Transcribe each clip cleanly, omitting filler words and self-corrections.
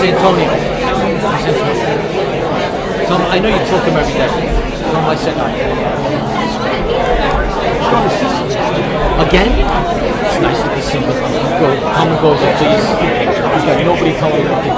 Antonio. Tell him, I know you talk to him every day. Tell him I said hi. Again? It's nice to be seen with him. Come and goes and please. He's got nobody telling him what to do.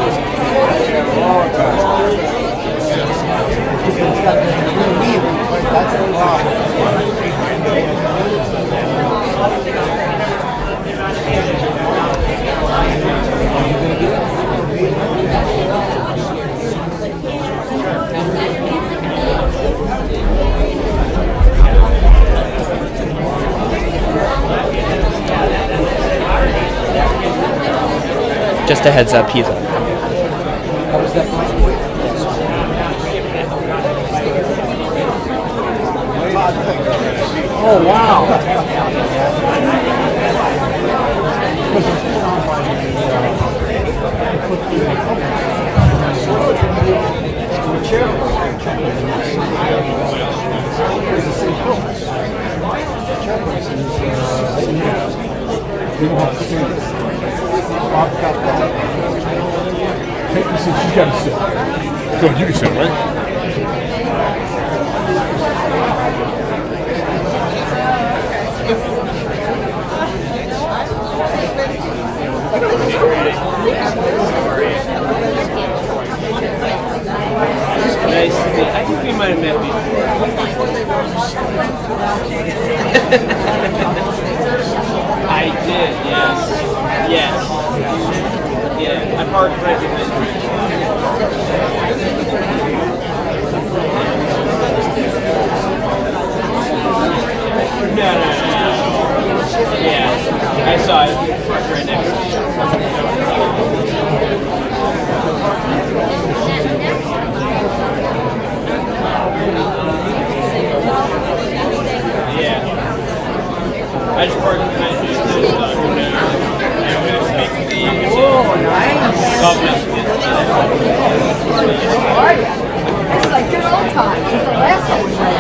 Just a heads up, he's up. Oh, wow. Take the seat. You gotta sit. Go on, you can sit, right? Nice. I think we might have met before. I did, yes. Yes. Yeah, I'm hard to recognize. No. Yeah, I saw it right next to you. Yeah. I just parked behind you. Oh, nice. It's like good old times. The last one we had.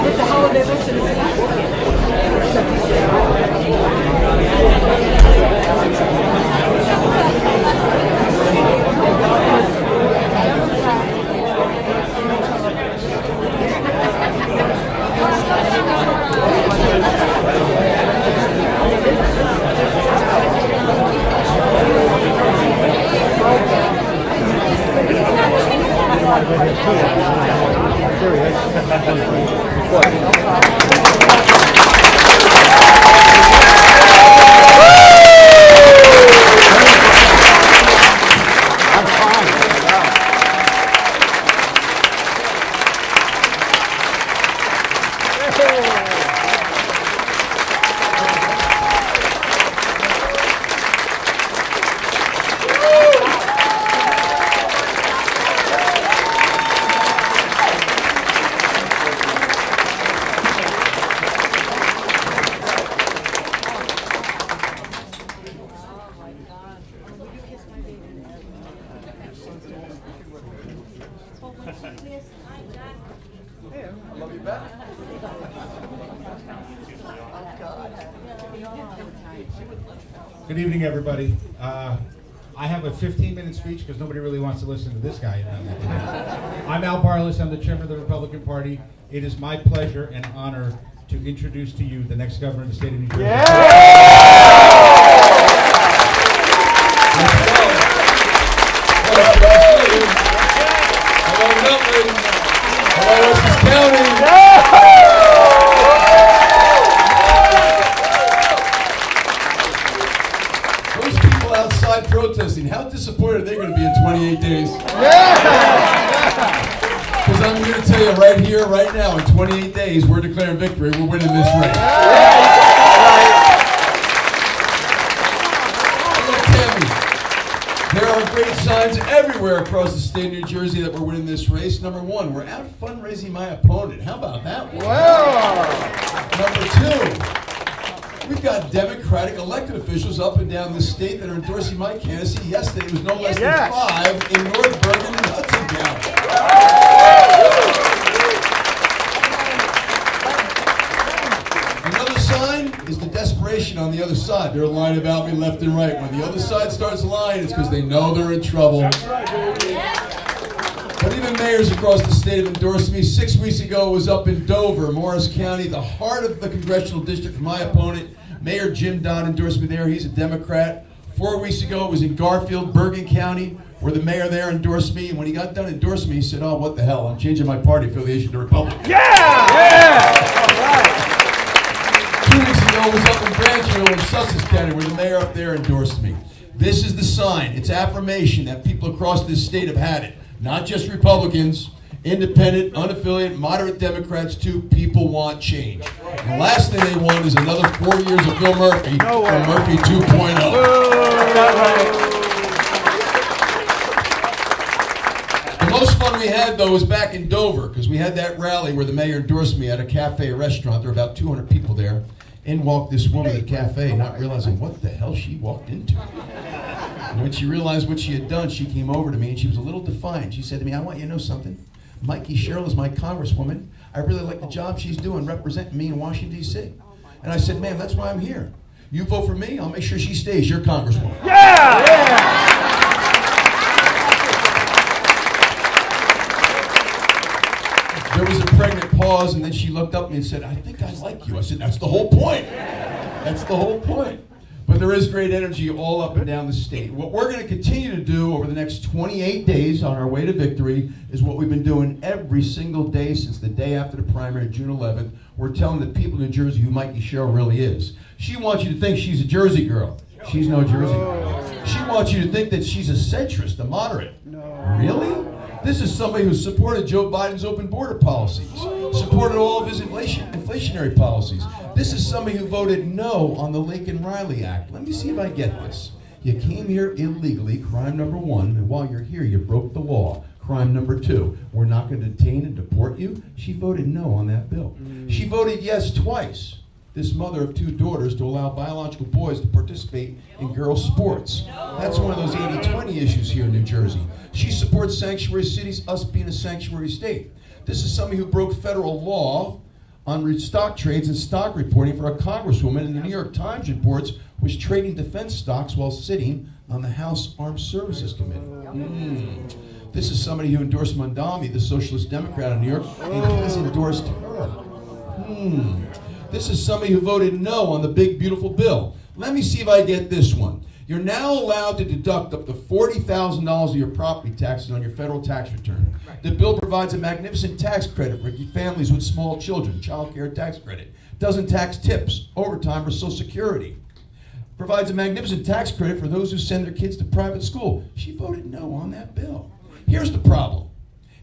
What the hell are they listening to? Good evening, everybody. I have a 15-minute speech because nobody really wants to listen to this guy. I'm Al Barless. I'm the chairman of the Republican Party. It is my pleasure and honor to introduce to you the next governor of the state of New Jersey. Hello, Nutley. Hello, Essex County. Those people outside protesting, how disappointed are they going to be in 28 days? Because I'm here to tell you right here, right now, in 28 days, we're declaring victory. We're winning this race. There are great signs everywhere across the state of New Jersey that we're winning this race. Number one, we're out fundraising my opponent. How about that one? Wow. Number two, we've got got Democratic elected officials up and down the state that are endorsing my candidacy. Yesterday it was no less than 5 in North Bergen and Hudson County. Another sign is the desperation on the other side. They're lying about me left and right. When the other side starts lying, it's because they know they're in trouble. But even mayors across the state have endorsed me. 6 weeks ago, it was up in Dover, Morris County, the heart of the congressional district for my opponent. Mayor Jim Don endorsed me there. He's a Democrat. 4 weeks ago, it was in Garfield, Bergen County, where the mayor there endorsed me. And when he got done endorsing me, he said, "Oh, what the hell? I'm changing my party affiliation to Republican." Yeah! All right. 2 weeks ago, it was up in Branchville in Sussex County, where the mayor up there endorsed me. This is the sign. It's affirmation that people across this state have had it. Not just Republicans, independent, unaffiliated, moderate Democrats too. People want change. And the last thing they want is another 4 years of Bill Murphy or Murphy 2.0. The most fun we had, though, was back in Dover, because we had that rally where the mayor endorsed me at a cafe restaurant. There were about 200 people there. In walked this woman at the cafe, not realizing what the hell she walked into. And when she realized what she had done, she came over to me and she was a little defiant. She said to me, "I want you to know something. Mikey Sherrill is my congresswoman. I really like the job she's doing representing me in Washington, D.C. And I said, "Ma'am, that's why I'm here. You vote for me, I'll make sure she stays your congresswoman." Yeah! There was a pregnant pause, and then she looked up at me and said, "I think I like you." I said, "That's the whole point. That's the whole point." But there is great energy all up and down the state. What we're going to continue to do over the next 28 days on our way to victory is what we've been doing every single day since the day after the primary, June 11th. We're telling the people in New Jersey who Mikey Sherrill really is. She wants you to think she's a Jersey girl. She's no Jersey girl. She wants you to think that she's a centrist, a moderate. Really? This is somebody who supported Joe Biden's open border policies, supported all of his inflationary policies. This is somebody who voted no on the Lincoln Riley Act. Let me see if I get this. You came here illegally, crime number 1, and while you're here, you broke the law. Crime number 2, we're not going to detain and deport you. She voted no on that bill. She voted yes twice. This mother of 2 daughters, to allow biological boys to participate in girls' sports. That's one of those 80-20 issues here in New Jersey. She supports sanctuary cities, us being a sanctuary state. This is somebody who broke federal law on stock trades and stock reporting for a congresswoman, and the New York Times reports was trading defense stocks while sitting on the House Armed Services Committee. This is somebody who endorsed Mondami, the Socialist Democrat of New York, and he's endorsed her. This is somebody who voted no on the big, beautiful bill. Let me see if I get this one. You're now allowed to deduct up to $40,000 of your property taxes on your federal tax return. The bill provides a magnificent tax credit for families with small children, child care tax credit. Doesn't tax tips, overtime, or Social Security. Provides a magnificent tax credit for those who send their kids to private school. She voted no on that bill. Here's the problem.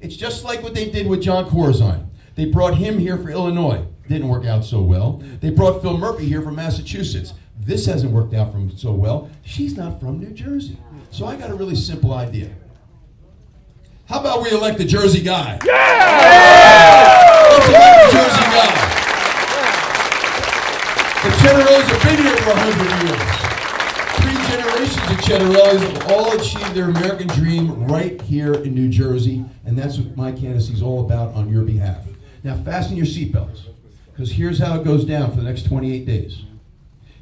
It's just like what they did with John Corzine. They brought him here for Illinois. Didn't work out so well. They brought Phil Murphy here from Massachusetts. This hasn't worked out for him so well. She's not from New Jersey. So I got a really simple idea. How about we elect the Jersey guy? Yeah! Let's elect the Jersey guy. The Ciattarellis have been here for 100 years. 3 generations of Ciattarellis have all achieved their American dream right here in New Jersey, and that's what my candidacy is all about on your behalf. Now fasten your seatbelts, because here's how it goes down for the next 28 days.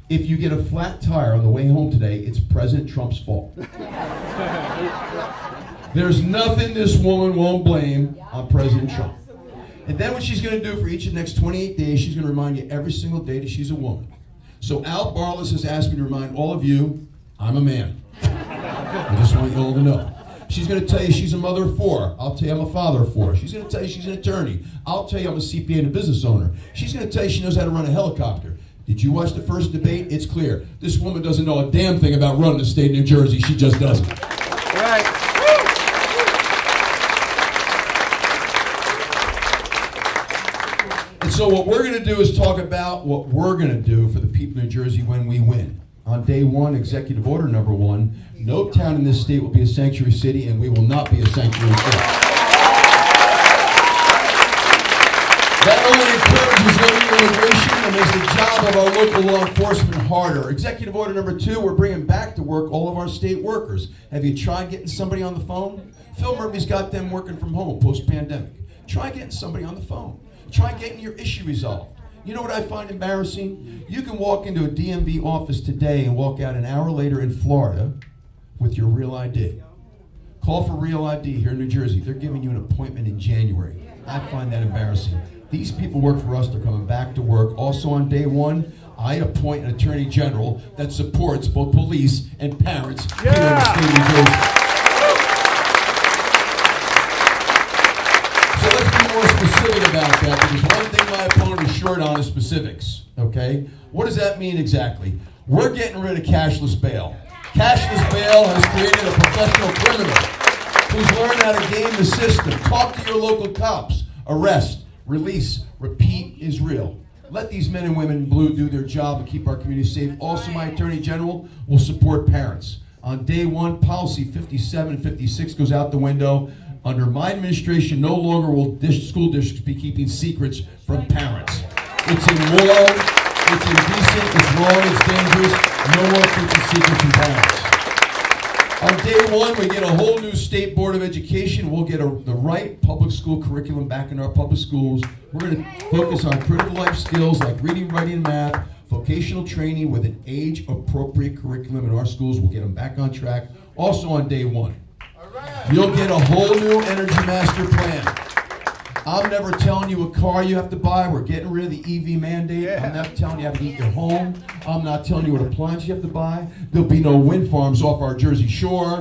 If you get a flat tire on the way home today, it's President Trump's fault. There's nothing this woman won't blame on President Trump. And then what she's going to do for each of the next 28 days, she's going to remind you every single day that she's a woman. So Al Barlis has asked me to remind all of you, I'm a man. I just want you all to know. She's going to tell you she's a mother of 4. I'll tell you I'm a father of 4. She's going to tell you she's an attorney. I'll tell you I'm a CPA and a business owner. She's going to tell you she knows how to run a helicopter. Did you watch the first debate? It's clear. This woman doesn't know a damn thing about running the state of New Jersey. She just doesn't. Right. And so what we're going to do is talk about what we're going to do for the people of New Jersey when we win. On day 1, executive order number 1, no town in this state will be a sanctuary city, and we will not be a sanctuary city. That only encourages illegal immigration and makes the job of our local law enforcement harder. Executive order number 2, we're bringing back to work all of our state workers. Have you tried getting somebody on the phone? Phil Murphy's got them working from home post-pandemic. Try getting somebody on the phone. Try getting your issue resolved. You know what I find embarrassing? You can walk into a DMV office today and walk out an hour later in Florida with your real ID. Call for real ID here in New Jersey. They're giving you an appointment in January. I find that embarrassing. These people work for us. They're coming back to work. Also on day 1, I appoint an attorney general that supports both police and parents here in the state of New Jersey. So let's be more specific about that, because one thing my opponent is short on is specifics, okay? What does that mean exactly? We're getting rid of cashless bail. Cashless bail has created a professional criminal who's learned how to game the system. Talk to your local cops. Arrest, release, repeat is real. Let these men and women in blue do their job and keep our community safe. Also, my Attorney General will support parents. On day 1, policy 57 and 56 goes out the window. Under my administration, no longer will school districts be keeping secrets from parents. It's immoral, it's indecent, it's wrong, it's dangerous. No more keeping secrets from parents. On day 1, we get a whole new state board of education. We'll get the right public school curriculum back in our public schools. We're going to focus on critical life skills like reading, writing, and math, vocational training with an age-appropriate curriculum in our schools. We'll get them back on track. Also on day 1. You'll get a whole new energy master plan. I'm never telling you what car you have to buy. We're getting rid of the EV mandate. I'm not telling you how to heat your home. I'm not telling you what appliance you have to buy. There'll be no wind farms off our Jersey shore.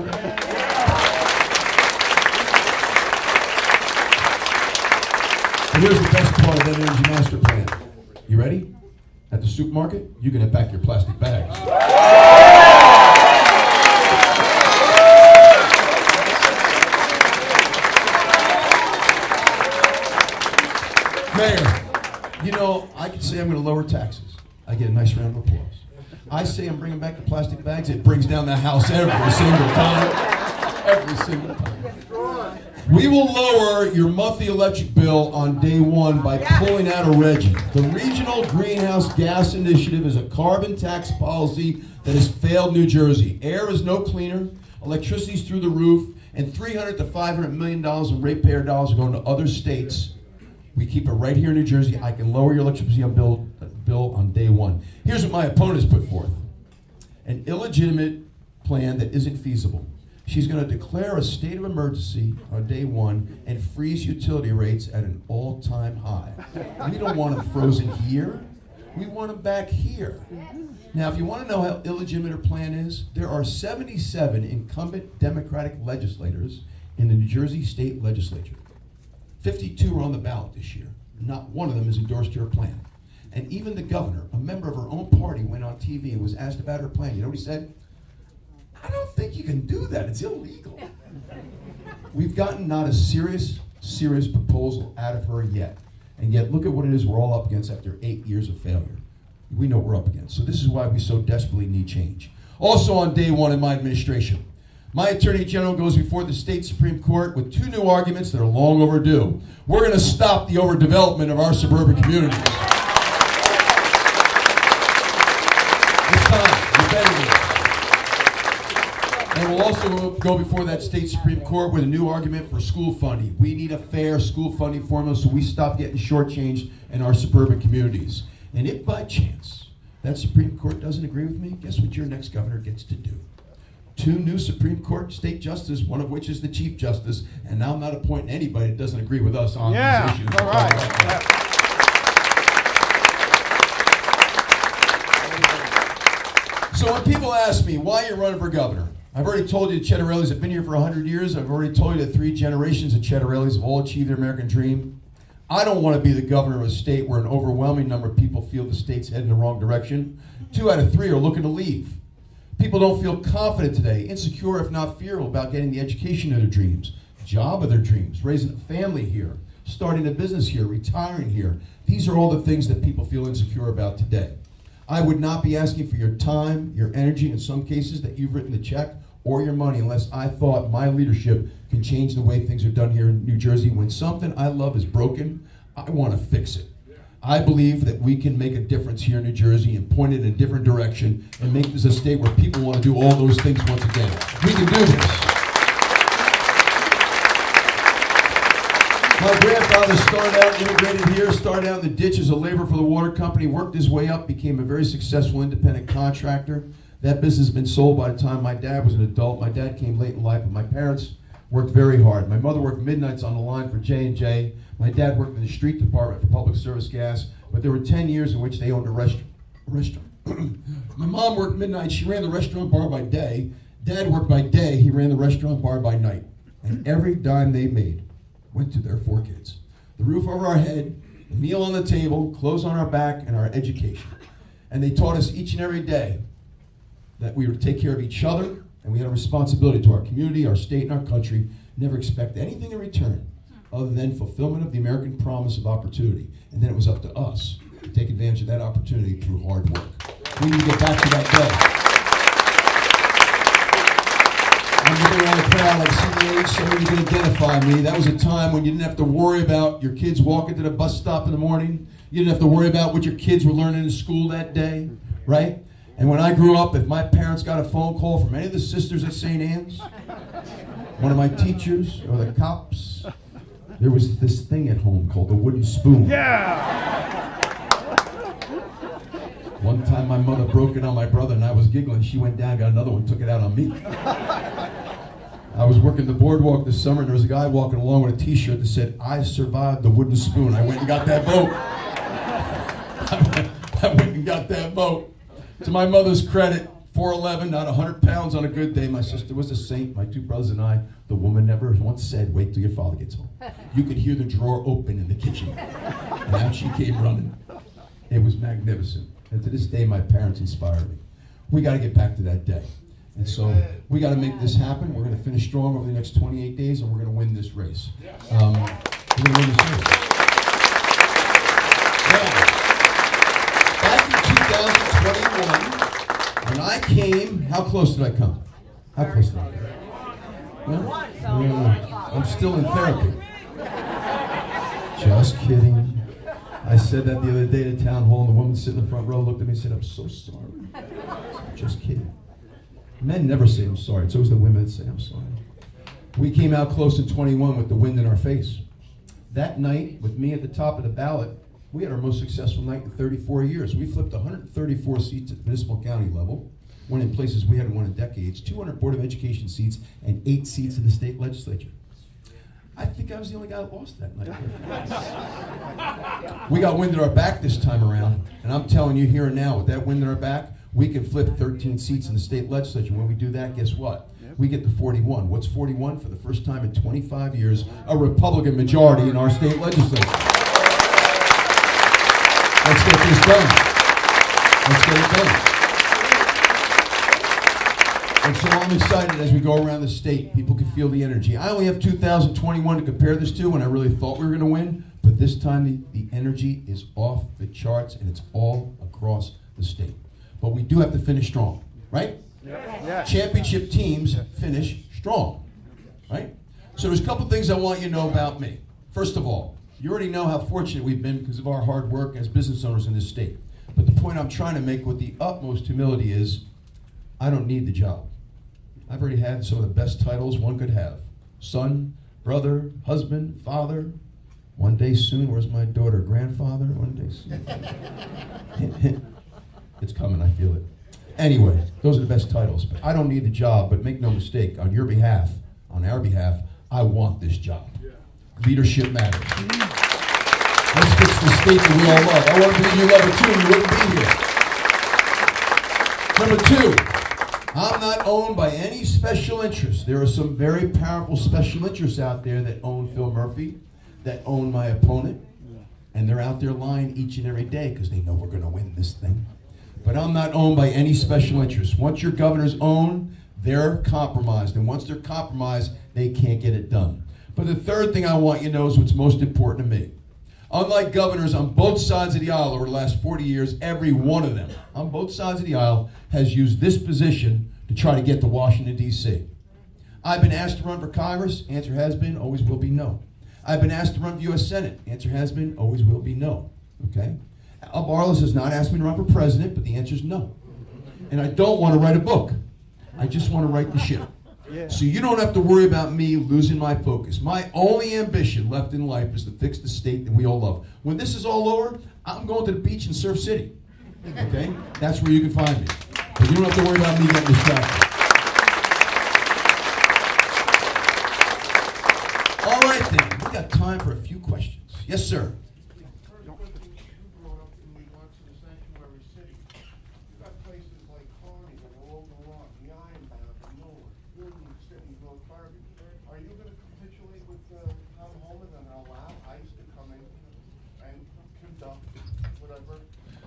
And here's the best part of that energy master plan. You ready? At the supermarket, you can have back your plastic bags. Mayor, you know, I could say I'm going to lower taxes. I get a nice round of applause. I say I'm bringing back the plastic bags. It brings down the house every single time. Every single time. We will lower your monthly electric bill on day 1 by pulling out a RGGI. The Regional Greenhouse Gas Initiative is a carbon tax policy that has failed New Jersey. Air is no cleaner, electricity's through the roof, and $300 to $500 million in ratepayer dollars are going to other states. We keep it right here in New Jersey. I can lower your electricity bill on day 1. Here's what my opponent has put forth. An illegitimate plan that isn't feasible. She's going to declare a state of emergency on day 1 and freeze utility rates at an all-time high. We don't want them frozen here. We want them back here. Now, if you want to know how illegitimate her plan is, there are 77 incumbent Democratic legislators in the New Jersey State Legislature. 52 are on the ballot this year. Not one of them has endorsed her plan. And even the governor, a member of her own party, went on TV and was asked about her plan. You know what he said? I don't think you can do that. It's illegal. We've gotten not a serious proposal out of her yet. And yet, look at what it is we're all up against after 8 years of failure. We know what we're up against. So this is why we so desperately need change. Also on day 1 in my administration, my Attorney General goes before the state Supreme Court with 2 new arguments that are long overdue. We're going to stop the overdevelopment of our suburban communities. It's time. We're better than this. And we'll also go before that state Supreme Court with a new argument for school funding. We need a fair school funding formula so we stop getting shortchanged in our suburban communities. And if by chance that Supreme Court doesn't agree with me, guess what your next governor gets to do? 2 new Supreme Court state justices, one of which is the Chief Justice, and now I'm not appointing anybody that doesn't agree with us on these issues. All right. So when people ask me, why are you running for governor? I've already told you the Ciattarellis have been here for 100 years. I've already told you that 3 generations of Ciattarellis have all achieved their American dream. I don't want to be the governor of a state where an overwhelming number of people feel the state's heading in the wrong direction. 2 out of 3 are looking to leave. People don't feel confident today, insecure if not fearful about getting the education of their dreams, job of their dreams, raising a family here, starting a business here, retiring here. These are all the things that people feel insecure about today. I would not be asking for your time, your energy, in some cases that you've written the check, or your money unless I thought my leadership can change the way things are done here in New Jersey. When something I love is broken, I want to fix it. I believe that we can make a difference here in New Jersey and point it in a different direction and make this a state where people want to do all those things once again. We can do this. My grandfather started out, immigrated here, started out in the ditch as a laborer for the water company, worked his way up, became a very successful independent contractor. That business has been sold by the time my dad was an adult. My dad came late in life, but my parents worked very hard. My mother worked midnights on the line for J&J. My dad worked in the street department for public service gas, but there were 10 years in which they owned a restaurant. My mom worked midnight. She ran the restaurant bar by day. Dad worked by day. He ran the restaurant bar by night. And every dime they made went to their 4 kids. The roof over our head, a meal on the table, clothes on our back, and our education. And they taught us each and every day that we were to take care of each other, and we had a responsibility to our community, our state, and our country. Never expect anything in return other than fulfillment of the American promise of opportunity. And then it was up to us to take advantage of that opportunity through hard work. We need to get back to that day. I'm looking around the crowd, like see the age, some of you can identify me. That was a time when you didn't have to worry about your kids walking to the bus stop in the morning. You didn't have to worry about what your kids were learning in school that day, right? And when I grew up, if my parents got a phone call from any of the sisters at St. Anne's, one of my teachers, or the cops, there was this thing at home called the wooden spoon. Yeah! One time my mother broke it on my brother and I was giggling. She went down, got another one, took it out on me. I was working the boardwalk this summer and there was a guy walking along with a t-shirt that said, "I survived the wooden spoon." I went and got that vote. I went and got that vote. To my mother's credit, 4'11", not 100 pounds on a good day. My sister was a saint, my 2 brothers and I. The woman never once said, "Wait till your father gets home." You could hear the drawer open in the kitchen. And out she came running. It was magnificent. And to this day, my parents inspire me. We got to get back to that day. And so we got to make this happen. We're going to finish strong over the next 28 days, and we're going to win this race. We're going to win this race. Now, back in 2021, when I came, how close did I come? How close did I come? No? I'm still in therapy. Just kidding. I said that the other day at town hall, and the woman sitting in the front row looked at me and said, "I'm so sorry." I said, "Just kidding." Men never say I'm sorry. It's always the women that say I'm sorry. We came out close in 21 with the wind in our face. That night, with me at the top of the ballot, we had our most successful night in 34 years. We flipped 134 seats at the municipal county level, won in places we hadn't won in decades, 200 Board of Education seats, and 8 seats in the state legislature. I think I was the only guy that lost that night. We got wind at our back this time around, and I'm telling you here and now, with that wind at our back, we can flip 13 seats in the state legislature. When we do that, guess what? We get to 41. What's 41? For the first time in 25 years, a Republican majority in our state legislature. Let's get this done. Let's get it done. And so I'm excited as we go around the state. People can feel the energy. I only have 2021 to compare this to when I really thought we were going to win, but this time the energy is off the charts and it's all across the state. But we do have to finish strong, right? Yeah. Championship teams finish strong, right? So there's a couple things I want you to know about me. First of all, you already know how fortunate we've been because of our hard work as business owners in this state. But the point I'm trying to make with the utmost humility is I don't need the job. I've already had some of the best titles one could have. Son, brother, husband, father. One day soon, where's my daughter? Grandfather? One day soon. It's coming, I feel it. Anyway, those are the best titles. But I don't need the job, but make no mistake, on your behalf, on our behalf, I want this job. Leadership matters. Let's fix the state that we all love. I want to believe you love it too, you wouldn't be here. Number 2. I'm not owned by any special interests. There are some very powerful special interests out there that own Phil Murphy, that own my opponent, and they're out there lying each and every day because they know we're going to win this thing. But I'm not owned by any special interests. Once your governor's owned, they're compromised. And once they're compromised, they can't get it done. But the third thing I want you to know is what's most important to me. Unlike governors on both sides of the aisle over the last 40 years, every one of them on both sides of the aisle has used this position to try to get to Washington, D.C. I've been asked to run for Congress. Answer has been, always will be no. I've been asked to run for U.S. Senate. Answer has been, always will be no. Okay? Al Barlis has not asked me to run for president, but the answer is no. And I don't want to write a book. I just want to write the ship. So you don't have to worry about me losing my focus. My only ambition left in life is to fix the state that we all love. When this is all over, I'm going to the beach in Surf City. Okay? That's where you can find me. But you don't have to worry about me getting distracted. All right then, we got time for a few questions. Yes, sir. Are you going to capitulate with Tom Holman and allow ICE to come in and conduct whatever?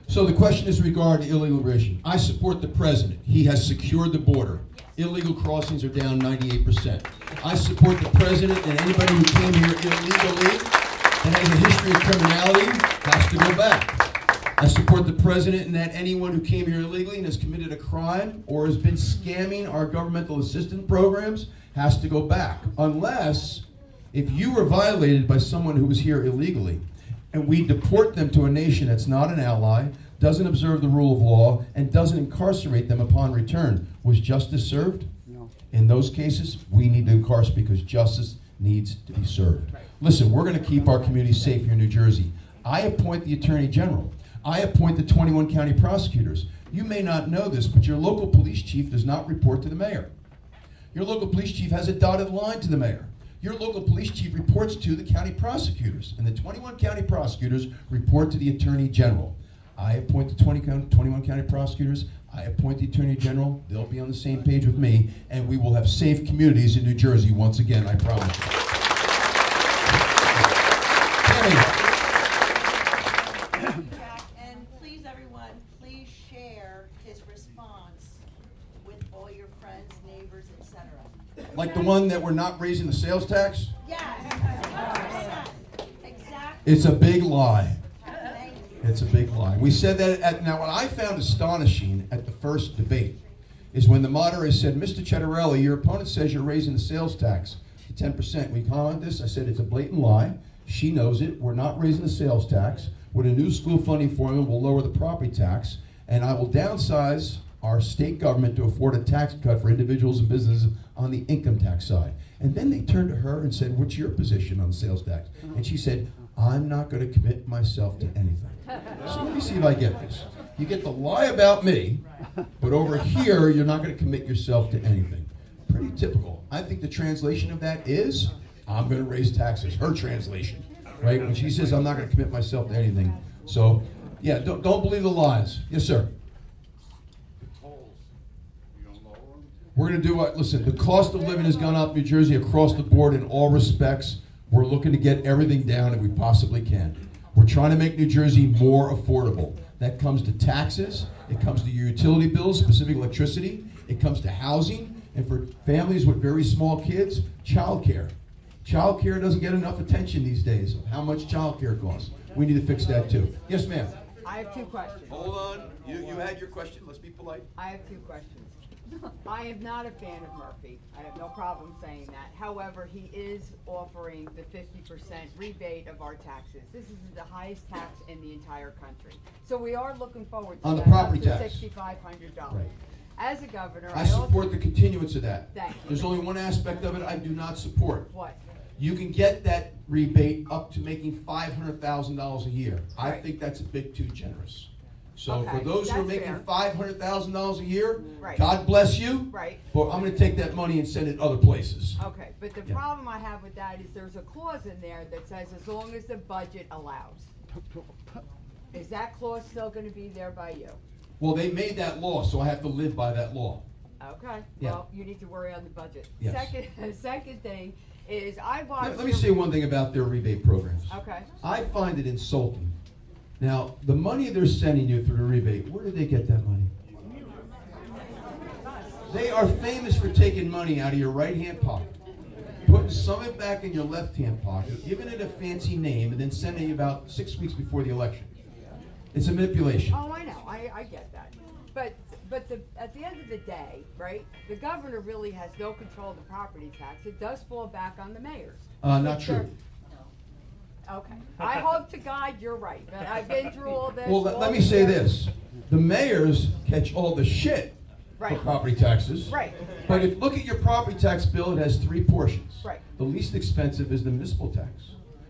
So the question is regarding illegal immigration. I support the president. He has secured the border. Illegal crossings are down 98%. I support the president, and anybody who came here illegally and has a history of criminality has to go back. I support the president in that anyone who came here illegally and has committed a crime or has been scamming our governmental assistance programs has to go back. Unless, if you were violated by someone who was here illegally, and we deport them to a nation that's not an ally, doesn't observe the rule of law, and doesn't incarcerate them upon return, was justice served? No. In those cases, we need to incarcerate because justice needs to be served. Listen, we're going to keep our communities safe here in New Jersey. I appoint the Attorney General. I appoint the 21 county prosecutors. You may not know this, but your local police chief does not report to the mayor. Your local police chief has a dotted line to the mayor. Your local police chief reports to the county prosecutors, and the 21 county prosecutors report to the Attorney General. I appoint the 21 county prosecutors. I appoint the Attorney General. They'll be on the same page with me, and we will have safe communities in New Jersey once again, I promise you. Jack, and please, everyone, please share his response with all your friends, neighbors, etc. Like the one that we're not raising the sales tax? Yes. Exactly. It's a big lie. Thank you. It's a big lie. We said that now what I found astonishing at the first debate is when the moderator said, Mr. Ciattarelli, your opponent says you're raising the sales tax to 10%. We commented this. I said it's a blatant lie. She knows it. We're not raising the sales tax. With a new school funding formula, we'll lower the property tax, and I will downsize our state government to afford a tax cut for individuals and businesses on the income tax side. And then they turned to her and said, what's your position on sales tax? And she said, I'm not going to commit myself to anything. So let me see if I get this. You get to lie about me, but over here, you're not going to commit yourself to anything. Pretty typical. I think the translation of that is, I'm going to raise taxes. Her translation, right? When she says, I'm not going to commit myself to anything. So, yeah, don't believe the lies. Yes, sir. We're going to do what? Listen, the cost of living has gone up in New Jersey across the board in all respects. We're looking to get everything down that we possibly can. We're trying to make New Jersey more affordable. That comes to taxes. It comes to your utility bills, specific electricity. It comes to housing. And for families with very small kids, child care. Child care doesn't get enough attention these days of how much child care costs. We need to fix that too. Yes, ma'am. I have two questions. Hold on. You had your question. Let's be polite. I have two questions. I am not a fan of Murphy. I have no problem saying that. However, he is offering the 50% rebate of our taxes. This is the highest tax in the entire country. So we are looking forward to On the that, property up to tax. $6,500. Right. As a governor, I support the continuance of that. Thank you. There's only one aspect of it I do not support. What? You can get that rebate up to making $500,000 a year. I Right. think that's a bit too generous. So Okay, for those who are that's making fair. $500,000 a year, Right. God bless you. Right. But I'm going to take that money and send it other places. Okay, but the Yeah. problem I have with that is there's a clause in there that says as long as the budget allows. Is that clause still gonna be there by you? Well, they made that law, so I have to live by that law. Okay, Yeah. well, you need to worry on the budget. Yes. Second thing is I watched. Let me say one thing about their rebate programs. Okay. I find it insulting. Now, the money they're sending you through the rebate, where did they get that money? They are famous for taking money out of your right-hand pocket, putting some of it back in your left-hand pocket, giving it a fancy name, and then sending it about 6 weeks before the election. It's a manipulation. Oh, I know, I get that. But at the end of the day, right, the governor really has no control of the property tax. It does fall back on the mayors. Not true. Okay. I hope to God you're right, but I've been through all this. Well, let me say this. The mayors catch all the shit for Right. property taxes. Right. But if look at your property tax bill, it has three portions. Right. The least expensive is the municipal tax.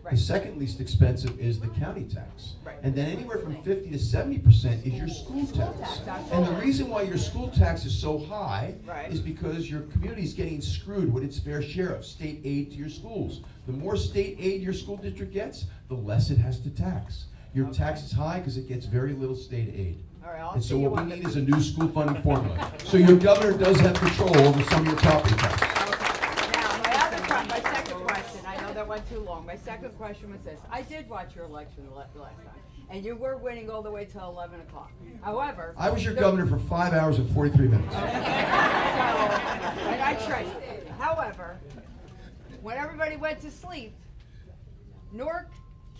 Right. The second least expensive is the county tax. Right. And then anywhere from 50 to 70% is your school tax. tax, And the reason why your school tax is so high Right. is because your community is getting screwed with its fair share of state aid to your schools. The more state aid your school district gets, the less it has to tax. Your tax is high because it gets very little state aid. All right, I'll And see so you what on we the. need is a new school funding formula. So your governor does have control over some of your property taxes. Now, my second question, I know that went too long. My second question was this. I did watch your election the last time, and you were winning all the way till 11 o'clock. However. I was your governor for 5 hours and 43 minutes. So, and I treasured it. However, when everybody went to sleep, Newark,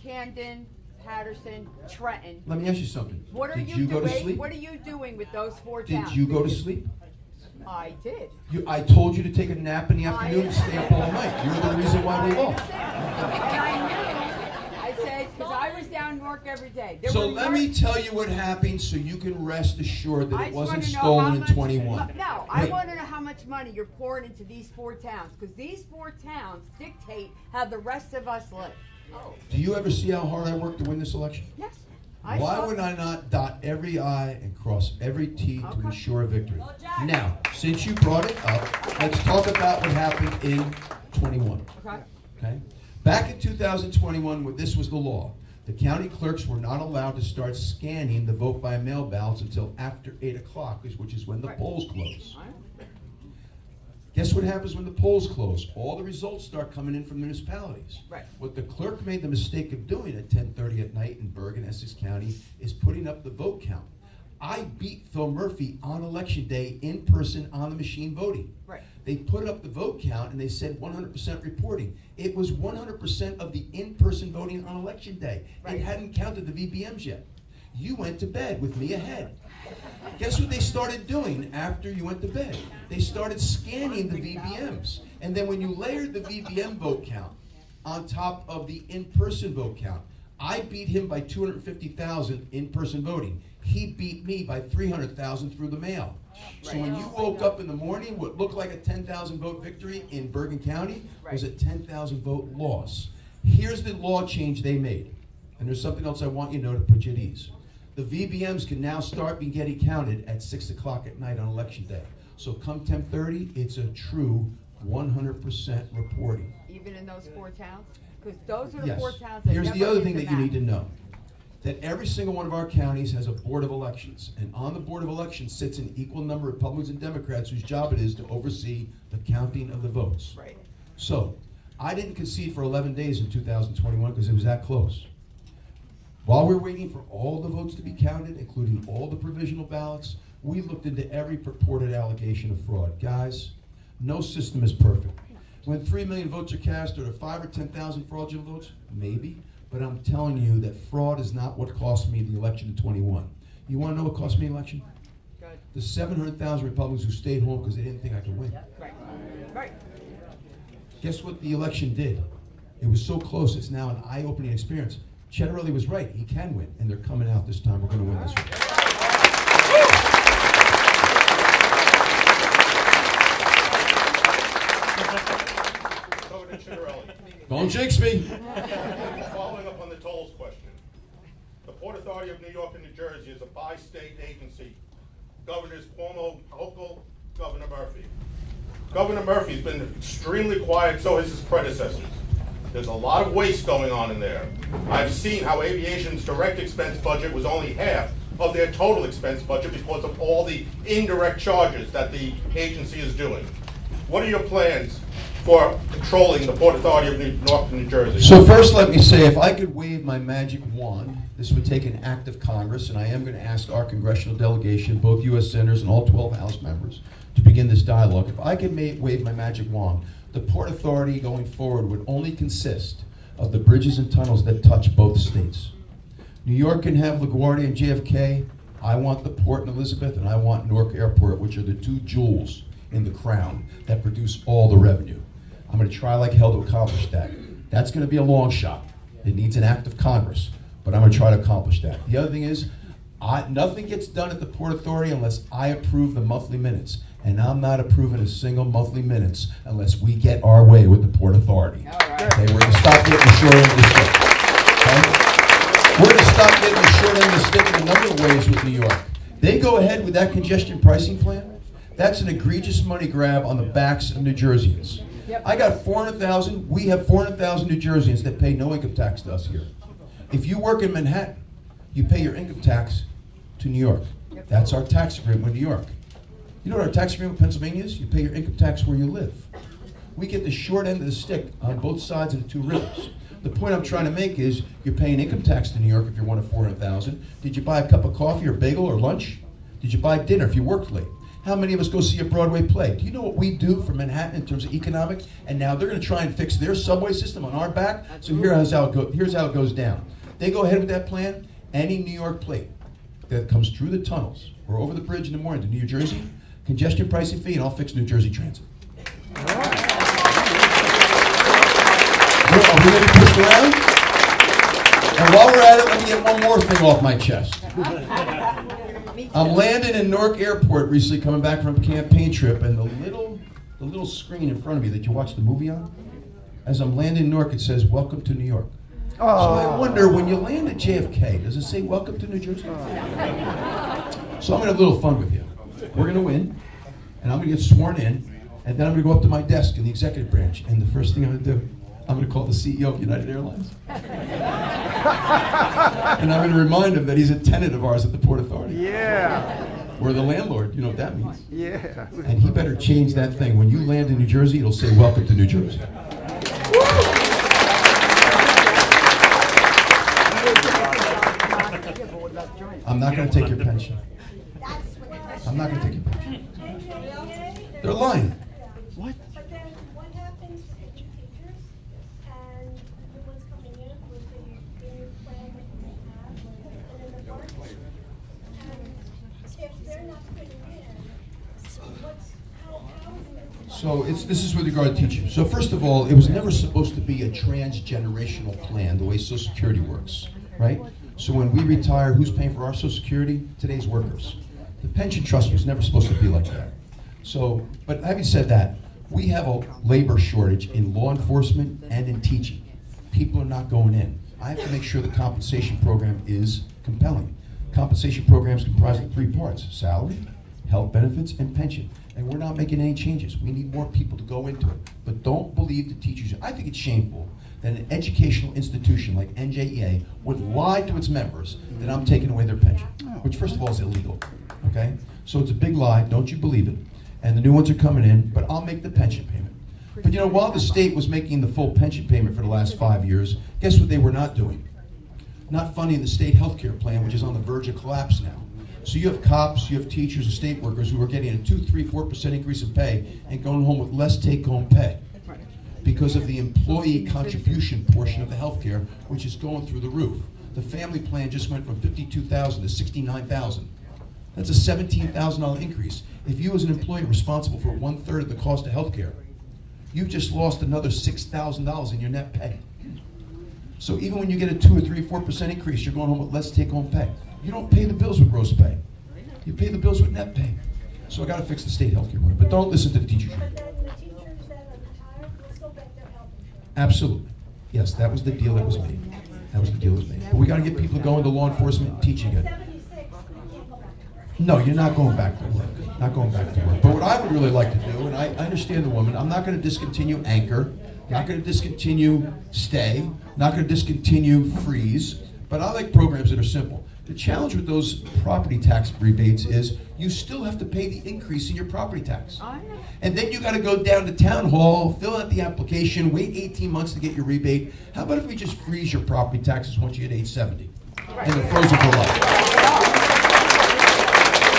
Camden, Patterson, Trenton, Let me ask you something. what are Did you you go to doing? sleep? What are you doing with those four towns? Did you go to sleep? I did. I told you to take a nap in the afternoon and stay up all night. You're the reason why we lost. And I knew, I said, because I was down Newark every day. There So were let more- me tell you what happened so you can rest assured that I it just wasn't wanna know how stolen in much- 21. No, I Wait. want to know how much money you're pouring into these four towns, because these four towns dictate how the rest of us live. Do you ever see how hard I worked to win this election? Yes. Why saw- would I not dot every I and cross every T to Okay. ensure a victory? Now, since you brought it up, let's talk about what happened in 21. Okay. Okay? Back in 2021, when this was the law, the county clerks were not allowed to start scanning the vote by mail ballots until after 8 o'clock, which is when the Right. polls close. All right. Guess what happens when the polls close? All the results start coming in from municipalities. Right. What the clerk made the mistake of doing at 10:30 at night in Bergen, Essex County, is putting up the vote count. I beat Phil Murphy on election day in person on the machine voting. Right. They put up the vote count and they said 100% reporting. It was 100% of the in-person voting on election day. Right. It hadn't counted the VBMs yet. You went to bed with me ahead. Guess what they started doing after you went to bed? They started scanning the VBMs. And then when you layered the VBM vote count on top of the in-person vote count, I beat him by 250,000 in-person voting. He beat me by 300,000 through the mail. So when you woke up in the morning, what looked like a 10,000 vote victory in Bergen County was a 10,000 vote loss. Here's the law change they made. And there's something else I want you to know to put you at ease. The VBMs can now start being getting counted at 6 o'clock at night on election day. So come 10:30, it's a true 100% reporting. Even in those four towns? Because those are the Yes. four towns that Here's never the other hit thing the that you need map. to know. That every single one of our counties has a board of elections. And on the board of elections sits an equal number of Republicans and Democrats whose job it is to oversee the counting of the votes. Right. So, I didn't concede for 11 days in 2021 because it was that close. While we're waiting for all the votes to be counted, including all the provisional ballots, we looked into every purported allegation of fraud. Guys, no system is perfect. When 3 million votes are cast, are there 5 or 10,000 fraudulent votes? Maybe. But I'm telling you that fraud is not what cost me the election in 21. You want to know what cost me the election? Good. The 700,000 Republicans who stayed home because they didn't think I could win. Right. Right. Guess what the election did? It was so close, it's now an eye-opening experience. Ciattarelli was right, he can win, and they're coming out this time, we're going to win this one. Governor Ciattarelli, Don't jinx me. following up on the tolls question. The Port Authority of New York and New Jersey is a bi-state agency. Governors Cuomo, Hochul, Governor Murphy. Governor Murphy's been extremely quiet, so has his predecessors. There's a lot of waste going on in there. I've seen how aviation's direct expense budget was only half of their total expense budget because of all the indirect charges that the agency is doing. What are your plans for controlling the Port Authority of New York and New Jersey? So first let me say, if I could wave my magic wand, this would take an act of Congress, and I am going to ask our congressional delegation, both U.S. senators and all 12 House members, to begin this dialogue. If I could wave my magic wand, the Port Authority going forward would only consist of the bridges and tunnels that touch both states. New York can have LaGuardia and JFK. I want the Port in Elizabeth, and I want Newark Airport, which are the two jewels in the crown that produce all the revenue. I'm going to try like hell to accomplish that. That's going to be a long shot. It needs an act of Congress, but I'm going to try to accomplish that. The other thing is, nothing gets done at the Port Authority unless I approve the monthly minutes. And I'm not approving a single monthly minutes unless we get our way with the Port Authority. Okay, we're going to stop getting the short end of the stick. Okay? We're going to stop getting the short end of the stick in a number of ways with New York. They go ahead with that congestion pricing plan. That's an egregious money grab on the backs of New Jerseyans. I got 400,000, we have 400,000 New Jerseyans that pay no income tax to us here. If you work in Manhattan, you pay your income tax to New York. That's our tax agreement with New York. You know what our tax agreement with Pennsylvania is? You pay your income tax where you live. We get the short end of the stick on both sides of the two rivers. The point I'm trying to make is you're paying income tax to New York if you're one of 400,000. Did you buy a cup of coffee or bagel or lunch? Did you buy dinner if you worked late? How many of us go see a Broadway play? Do you know what we do for Manhattan in terms of economic? And now they're going to try and fix their subway system on our back. So here's how it goes down. They go ahead with that plan. Any New York plate that comes through the tunnels or over the bridge in the morning to New Jersey, congestion pricing fee, and I'll fix New Jersey Transit. Are we going to be pushed around? And while we're at it, let me get one more thing off my chest. I'm landing in Newark Airport recently, coming back from a campaign trip, and the little screen in front of me that you watch the movie on, as I'm landing in Newark, it says, "Welcome to New York." So I wonder, when you land at JFK, does it say, "Welcome to New Jersey"? So I'm going to have a little fun with you. We're going to win, and I'm going to get sworn in, and then I'm going to go up to my desk in the executive branch, and the first thing I'm going to do, I'm going to call the CEO of United Airlines. And I'm going to remind him that he's a tenant of ours at the Port Authority. Yeah. We're the landlord, you know what that means. Yeah. And he better change that thing. When you land in New Jersey, it'll say, "Welcome to New Jersey." I'm not going to take your pension. I'm not going to take your pension. They're lying. What? But then what happens to the teachers and the ones coming in with the new plan that you may have and in the market? And if they're not fitting in, how is it? So this is with regard to teaching. So first of all, it was never supposed to be a transgenerational plan, the way Social Security works, right? So when we retire, who's paying for our Social Security? Today's workers. The pension trust was never supposed to be like that. So, but having said that, we have a labor shortage in law enforcement and in teaching. People are not going in. I have to make sure the compensation program is compelling. Compensation program is comprised of 3 parts: salary, health benefits, and pension. And we're not making any changes. We need more people to go into it. But don't believe the teachers. I think it's shameful that an educational institution like NJEA would lie to its members that I'm taking away their pension, which first of all is illegal, okay? So it's a big lie, don't you believe it. And the new ones are coming in, but I'll make the pension payment. But you know, while the state was making the full pension payment for the last 5 years, guess what they were not doing? Not funding the state health care plan, which is on the verge of collapse now. So you have cops, you have teachers, and state workers who are getting a 2, 3, 4% increase in pay and going home with less take-home pay because of the employee contribution portion of the health care, which is going through the roof. The family plan just went from $52,000 to $69,000. That's a $17,000 increase. If you as an employee are responsible for 1/3 of the cost of health care, you've just lost another $6,000 in your net pay. So even when you get a 2 or 3, 4% increase, you're going home with less take-home pay. You don't pay the bills with gross pay. You pay the bills with net pay. So I got to fix the state health care plan. But don't listen to the teachers. But then the teachers that are retired will still get their health insurance. Absolutely. Yes, that was the deal that was made. That was the deal that was made. But we got to get people to go into law enforcement and teaching it. 76, you can't go back to work. No, you're not going back to work. Not going back to work. But what I would really like to do, and I understand the woman, I'm not going to discontinue Anchor, not going to discontinue Stay, not going to discontinue Freeze, but I like programs that are simple. The challenge with those property tax rebates is you still have to pay the increase in your property tax. And then you got to go down to town hall, fill out the application, wait 18 months to get your rebate. How about if we just freeze your property taxes once you hit age 70? And they're frozen for life.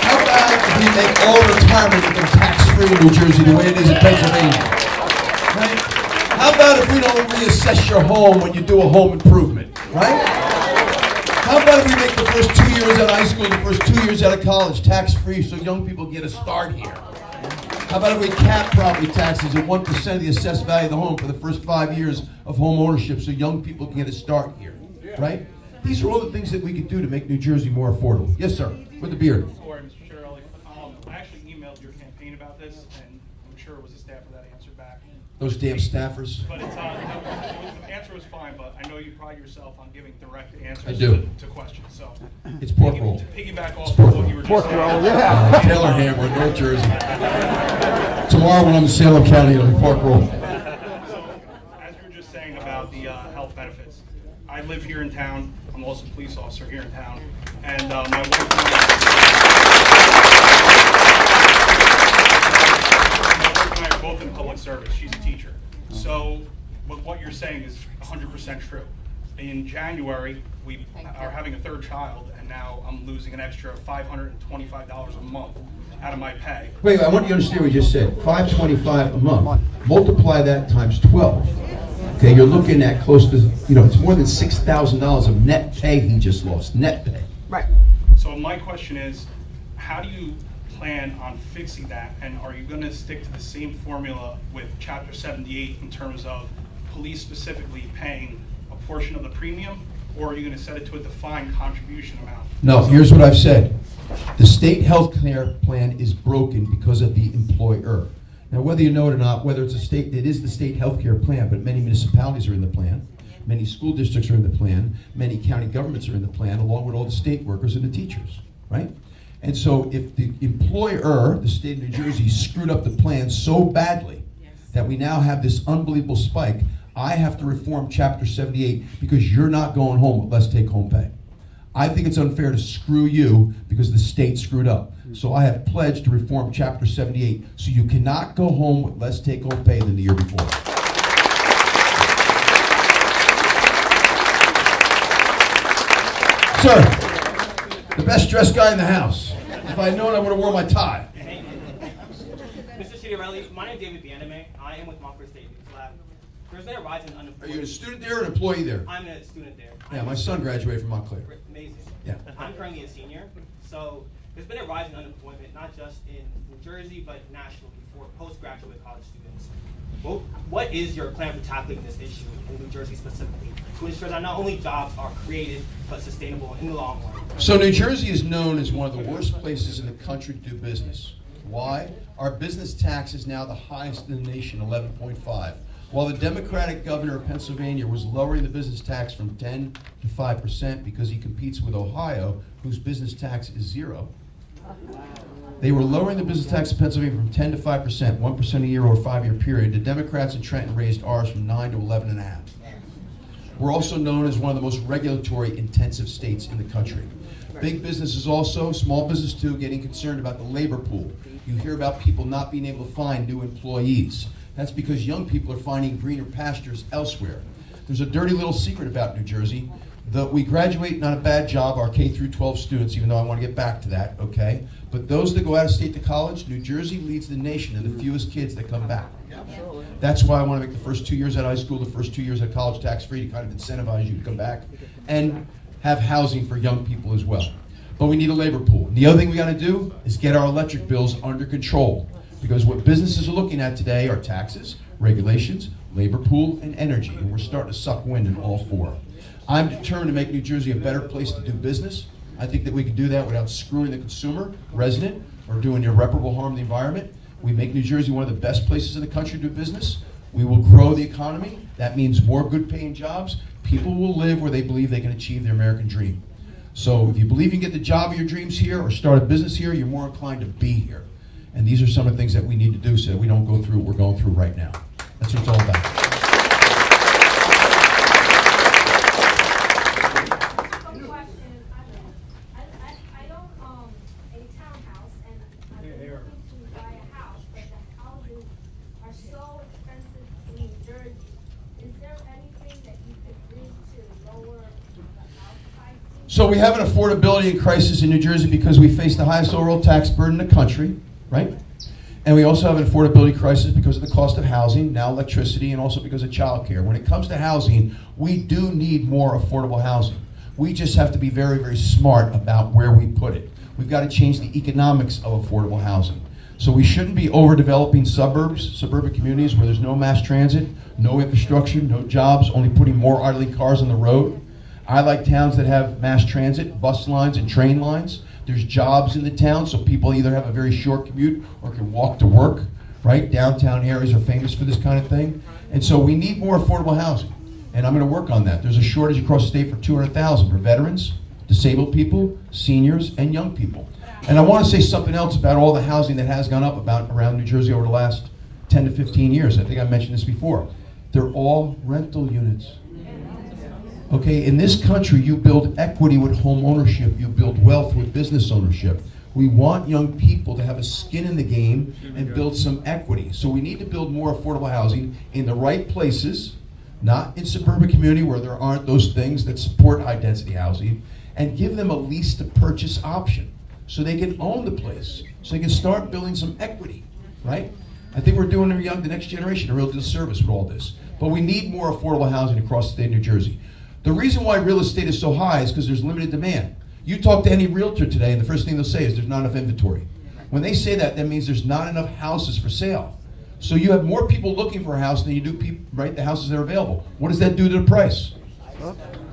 How about if we make all retirement income tax-free in New Jersey the way it is in Pennsylvania? Right? How about if we don't reassess your home when you do a home improvement? Right? How about if we make the first 2 years out of high school, the first 2 years out of college tax-free so young people get a start here? How about if we cap property taxes at 1% of the assessed value of the home for the first 5 years of home ownership so young people can get a start here, right? These are all the things that we could do to make New Jersey more affordable. Yes, sir, with the beard. Sorry, Mr. Ciattarelli. I actually emailed your campaign about this, and I'm sure it was a staffer that answered back. Those damn staffers. But it's, the answer was fine, but I know you pride yourself on giving direct answers I do. To questions. So It's pork roll. to piggyback off of what you were just saying. Taylor Hammer, North Jersey. Tomorrow when I'm in Salem County, it'll be pork roll. So, as you were just saying about the health benefits, I live here in town. I'm also a police officer here in town, and my wife and I are both in public service. She's a teacher. So, what you're saying is 100% true. In January, we are having a third child, and now I'm losing an extra $525 a month out of my pay. Wait, I want you to understand what you just said. $525 a month. Multiply that times 12. Okay, you're looking at close to, it's more than $6,000 of net pay he just lost. Net pay. Right. So my question is, how do you plan on fixing that? And are you going to stick to the same formula with Chapter 78 in terms of police specifically paying a portion of the premium? Or are you going to set it to a defined contribution amount? No, here's what I've said. The state health care plan is broken because of the employer. Now, whether you know it or not, whether it's it is the state health care plan, but many municipalities are in the plan, many school districts are in the plan, many county governments are in the plan, along with all the state workers and the teachers, right? And so if the employer, the state of New Jersey, screwed up the plan so badly that we now have this unbelievable spike, I have to reform Chapter 78 because you're not going home with less take-home pay. I think it's unfair to screw you because the state screwed up. So I have pledged to reform Chapter 78 so you cannot go home with less take-home pay than the year before. Sir, the best dressed guy in the house. If I had known, I would have worn my tie. Mr. Ciattarelli, my name is David Bianame. I am with Montclair State News Lab. There's been a rise in Are unemployment. you a student there or an employee there? I'm a student there. Yeah, my son graduated from Montclair. Amazing. Yeah. I'm currently a senior. So there's been a rise in unemployment, not just in New Jersey, but nationally for postgraduate college students. What is your plan for tackling this issue in New Jersey specifically to ensure that not only jobs are created, but sustainable in the long run? So New Jersey is known as one of the worst places in the country to do business. Why? Our business tax is now the highest in the nation, 11.5. While the Democratic governor of Pennsylvania was lowering the business tax from 10 to 5% because he competes with Ohio, whose business tax is 0. They were lowering the business tax in Pennsylvania from 10 to 5%, 1% a year over a 5-year period. The Democrats in Trenton raised ours from 9 to 11.5. We're also known as one of the most regulatory intensive states in the country. Big businesses also, small business too, getting concerned about the labor pool. You hear about people not being able to find new employees. That's because young people are finding greener pastures elsewhere. There's a dirty little secret about New Jersey. We graduate not a bad job, our K through 12 students, even though I want to get back to that, okay? But those that go out of state to college, New Jersey leads the nation in the fewest kids that come back. That's why I want to make the first 2 years out of high school, the first 2 years at college tax-free to kind of incentivize you to come back and have housing for young people as well. But we need a labor pool. And the other thing we got to do is get our electric bills under control. Because what businesses are looking at today are taxes, regulations, labor pool, and energy. And we're starting to suck wind in all four. I'm determined to make New Jersey a better place to do business. I think that we can do that without screwing the consumer, resident, or doing irreparable harm to the environment. We make New Jersey one of the best places in the country to do business. We will grow the economy. That means more good paying jobs. People will live where they believe they can achieve their American dream. So if you believe you can get the job of your dreams here or start a business here, you're more inclined to be here. And these are some of the things that we need to do so that we don't go through what we're going through right now. That's what it's all about. I don't own a townhouse and I'm looking to buy a house, but the houses are so expensive in New Jersey. Is there anything that you could do to lower the house prices? So we have an affordability crisis in New Jersey because we face the highest overall tax burden in the country, right? And we also have an affordability crisis because of the cost of housing, now electricity, and also because of childcare. When it comes to housing, we do need more affordable housing. We just have to be very, very smart about where we put it. We've got to change the economics of affordable housing. So we shouldn't be overdeveloping suburban communities where there's no mass transit, no infrastructure, no jobs, only putting more idling cars on the road. I like towns that have mass transit, bus lines, and train lines. There's jobs in the town, so people either have a very short commute or can walk to work, right? Downtown areas are famous for this kind of thing. And so we need more affordable housing, and I'm going to work on that. There's a shortage across the state for 200,000 for veterans, disabled people, seniors, and young people. And I want to say something else about all the housing that has gone up around New Jersey over the last 10 to 15 years. I think I mentioned this before. They're all rental units. Okay, in this country, you build equity with home ownership. You build wealth with business ownership. We want young people to have a skin in the game and build some equity. So we need to build more affordable housing in the right places, not in suburban community where there aren't those things that support high density housing, and give them a lease to purchase option so they can own the place, so they can start building some equity, right? I think we're doing the next generation a real disservice with all this. But we need more affordable housing across the state of New Jersey. The reason why real estate is so high is because there's limited demand. You talk to any realtor today, and the first thing they'll say is there's not enough inventory. When they say that, that means there's not enough houses for sale. So you have more people looking for a house than you do people, right? The houses that are available. What does that do to the price?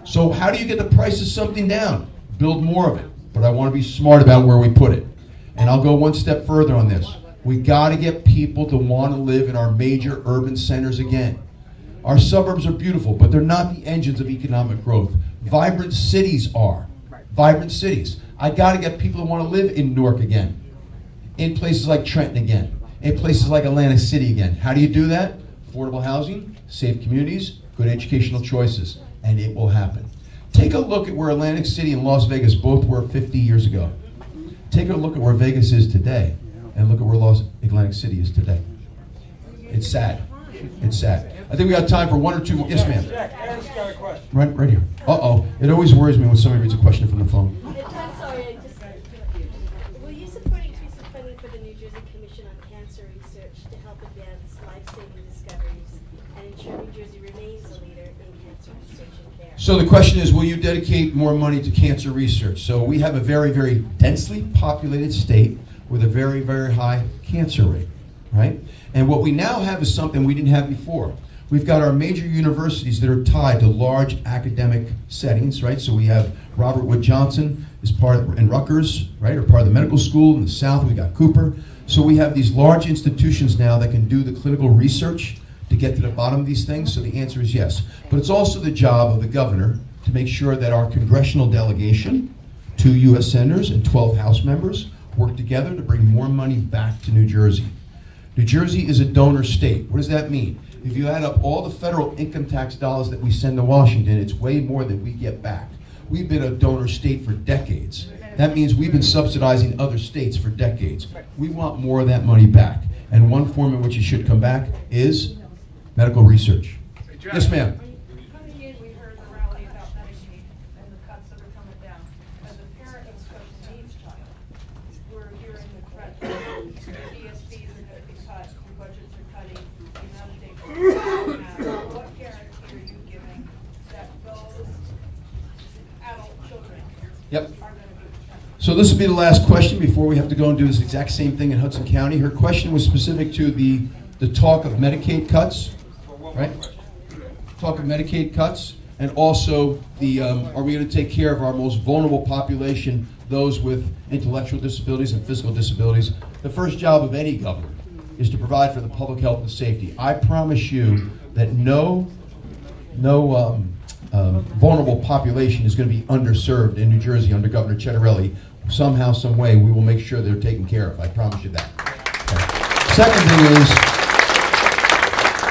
So how do you get the price of something down? Build more of it. But I want to be smart about where we put it. And I'll go one step further on this. We got to get people to want to live in our major urban centers again. Our suburbs are beautiful, but they're not the engines of economic growth. Vibrant cities are. Vibrant cities. I got to get people to want to live in Newark again, in places like Trenton again, in places like Atlantic City again. How do you do that? Affordable housing, safe communities, good educational choices, and it will happen. Take a look at where Atlantic City and Las Vegas both were 50 years ago. Take a look at where Vegas is today, and look at where Atlantic City is today. It's sad. It's sad. I think we got time for one or two more. Yes, ma'am. Jack, Aaron's got a question. Right here. Uh-oh. It always worries me when somebody reads a question from the phone. I'm sorry, will you support increasing funding for the New Jersey Commission on Cancer Research to help advance life-saving discoveries and ensure New Jersey remains a leader in cancer research and care? So the question is, will you dedicate more money to cancer research? So we have a very, very densely populated state with a very, very high cancer rate, right? And what we now have is something we didn't have before. We've got our major universities that are tied to large academic settings, right? So we have Robert Wood Johnson is and Rutgers, right, are part of the medical school. In the South, we got Cooper. So we have these large institutions now that can do the clinical research to get to the bottom of these things. So the answer is yes. But it's also the job of the governor to make sure that our congressional delegation, 2 U.S. senators and 12 House members, work together to bring more money back to New Jersey. New Jersey is a donor state. What does that mean? If you add up all the federal income tax dollars that we send to Washington, it's way more than we get back. We've been a donor state for decades. That means we've been subsidizing other states for decades. We want more of that money back. And one form in which it should come back is medical research. Yes, ma'am. Coming in, we heard the rally about Medicaid and the cuts that are coming down. As a parent of a special needs child, we're hearing the threat that DSPs are going to be cut, your budgets are cutting, the amount of daycare. What guarantee are you giving that those adult children Yep. are going to be protected? So this will be the last question before we have to go and do this exact same thing in Hudson County. Her question was specific to the talk of Medicaid cuts, right? Talk of Medicaid cuts, and also the are we going to take care of our most vulnerable population, those with intellectual disabilities and physical disabilities? The first job of any governor is to provide for the public health and safety. I promise you that no vulnerable population is going to be underserved in New Jersey under Governor Ciattarelli. Somehow, some way, we will make sure they're taken care of. I promise you that. Okay. Second thing is,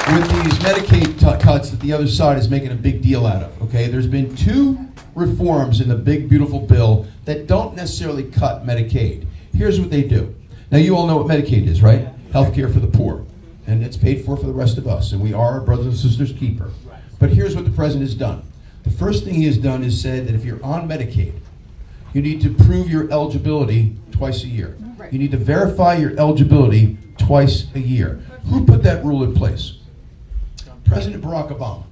with these Medicaid cuts that the other side is making a big deal out of, okay, there's been 2 reforms in the big, beautiful bill that don't necessarily cut Medicaid. Here's what they do. Now, you all know what Medicaid is, right? Health care for the poor. And it's paid for the rest of us. And we are our brothers and sisters' keeper. But here's what the president has done. The first thing he has done is said that if you're on Medicaid, you need to prove your eligibility twice a year. You need to verify your eligibility twice a year. Who put that rule in place? President Barack Obama.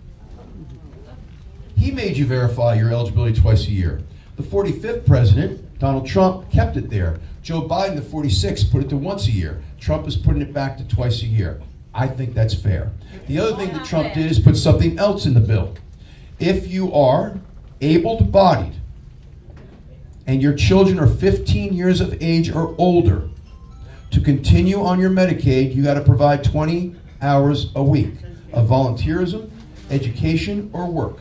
He made you verify your eligibility twice a year. The 45th president, Donald Trump, kept it there. Joe Biden, the 46, put it to once a year. Trump is putting it back to twice a year. I think that's fair. The other thing that Trump did is put something else in the bill. If you are able-bodied and your children are 15 years of age or older, to continue on your Medicaid, you got to provide 20 hours a week of volunteerism, education, or work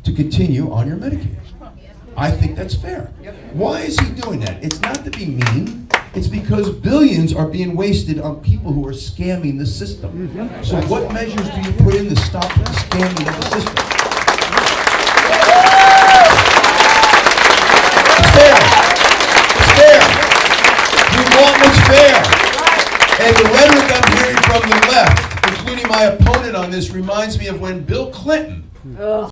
to continue on your Medicaid. I think that's fair. Why is he doing that? It's not to be mean. It's because billions are being wasted on people who are scamming the system. So what measures do you put in to stop the scamming of the system? It's fair. It's fair. We want what's fair. And the rhetoric I'm hearing from the left, including my opponent on this, reminds me of when Bill Clinton